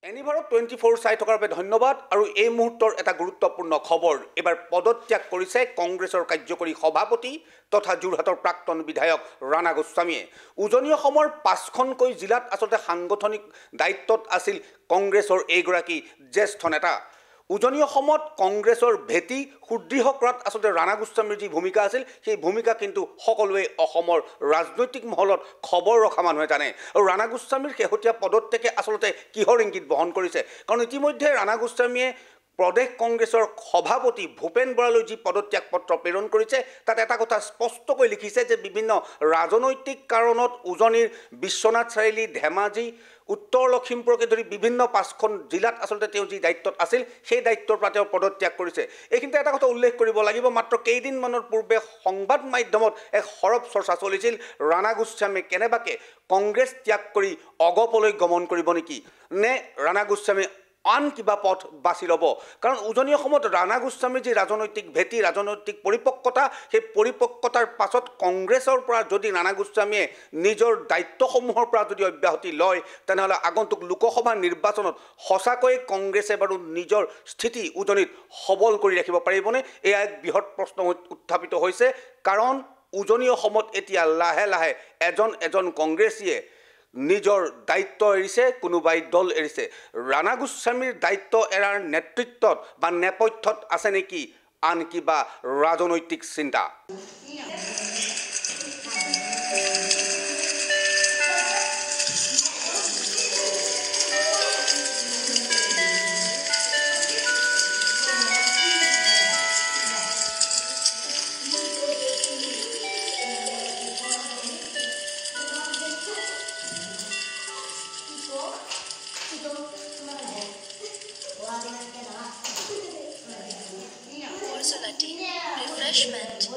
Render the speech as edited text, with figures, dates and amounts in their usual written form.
এনিভাৰত 24 চাই থকাৰ বাবে ধন্যবাদ। আৰু এই মুহূৰ্তৰ এটা গুৰুত্বপূৰ্ণ খবৰ, এবাৰ পদত্যাগ কৰিছে কংগ্ৰেছৰ কাৰ্যকৰী সভাপতি তথা যোৰহাটৰ প্ৰাক্তন বিধায়ক ৰাণা গোস্বামীয়ে। উজনি অসমৰ 5খনকৈ জিলাত আচলতে সাংগঠনিক দায়িত্বত আছিল কংগ্ৰেছৰ এইগৰাকী জ্যেষ্ঠ নেতা। উজনি অসমত কংগ্ৰেছৰ ভেটি সুদৃঢ় কৰাত আচলতে ৰাণা গোস্বামীৰ যি ভূমিকা আছিল, সেই ভূমিকা কিন্তু সকলোৱে অসমৰ ৰাজনৈতিক মহলত খবৰ ৰখা মানুহে জানে। আৰু ৰাণা গোস্বামীৰ শেহতীয়া পদত্যাগে আচলতে কিহৰ ইংগিত বহন কৰিছে? কাৰণ ইতিমধ্যে ৰাণা গোস্বামীয়ে প্ৰদেশ কংগ্ৰেছৰ সভাপতি ভূপেন বৰালৈ যি পদত্যাগ পত্ৰ প্ৰেৰণ কৰিছে, তাত এটা কথা স্পষ্টকৈ লিখিছে যে বিভিন্ন ৰাজনৈতিক কাৰণত উজনিৰ বিশ্বনাথ চাৰিআলি, ধেমাজি, উত্তৰ লখিমপুৰকে ধৰি বিভিন্ন 5খন জিলাত আচলতে তেওঁ যি দায়িত্বত আছিল, সেই দায়িত্বৰ পৰা তেওঁ পদত্যাগ কৰিছে। এইখিনিতে এটা কথা উল্লেখ কৰিব লাগিব, মাত্ৰ কেইদিনমানৰ পূৰ্বে সংবাদ মাধ্যমত এক সৰব চৰ্চা চলিছিল, ৰাণা গোস্বামীয়ে কেনেবাকৈ কংগ্ৰেছ ত্যাগ কৰি অগপলৈ গমন কৰিব নেকি, নে ৰাণা গোস্বামী আন কিবা পথ বাছি ল'ব। কাৰণ উজনি অসমত ৰাণা গোস্বামীৰ যি ৰাজনৈতিক ভেটি, ৰাজনৈতিক পৰিপক্কতা, সেই পৰিপক্কতাৰ পাছত কংগ্ৰেছৰ পৰা যদি ৰাণা গোস্বামীয়ে নিজৰ দায়িত্বসমূহৰ পৰা যদি অব্যাহতি লয়, তেনেহ'লে আগন্তুক লোকসভা নিৰ্বাচনত সঁচাকৈয়ে কংগ্ৰেছে বাৰু নিজৰ স্থিতি উজনিত সবল কৰি ৰাখিব পাৰিবনে? এয়া এক বৃহৎ প্ৰশ্ন উত্থাপিত হৈছে। কাৰণ উজনি অসমত এতিয়া লাহে লাহে এজন কংগ্ৰেছীয়ে নিজৰ দায়িত্ব এৰিছে, কোনোবাই দল এৰিছে। ৰাণা গোস্বামীৰ দায়িত্ব এৰাৰ নেতৃত্বত বা নেপথ্যত আছে নেকি আন কিবা ৰাজনৈতিক চিন্তা? Refreshment.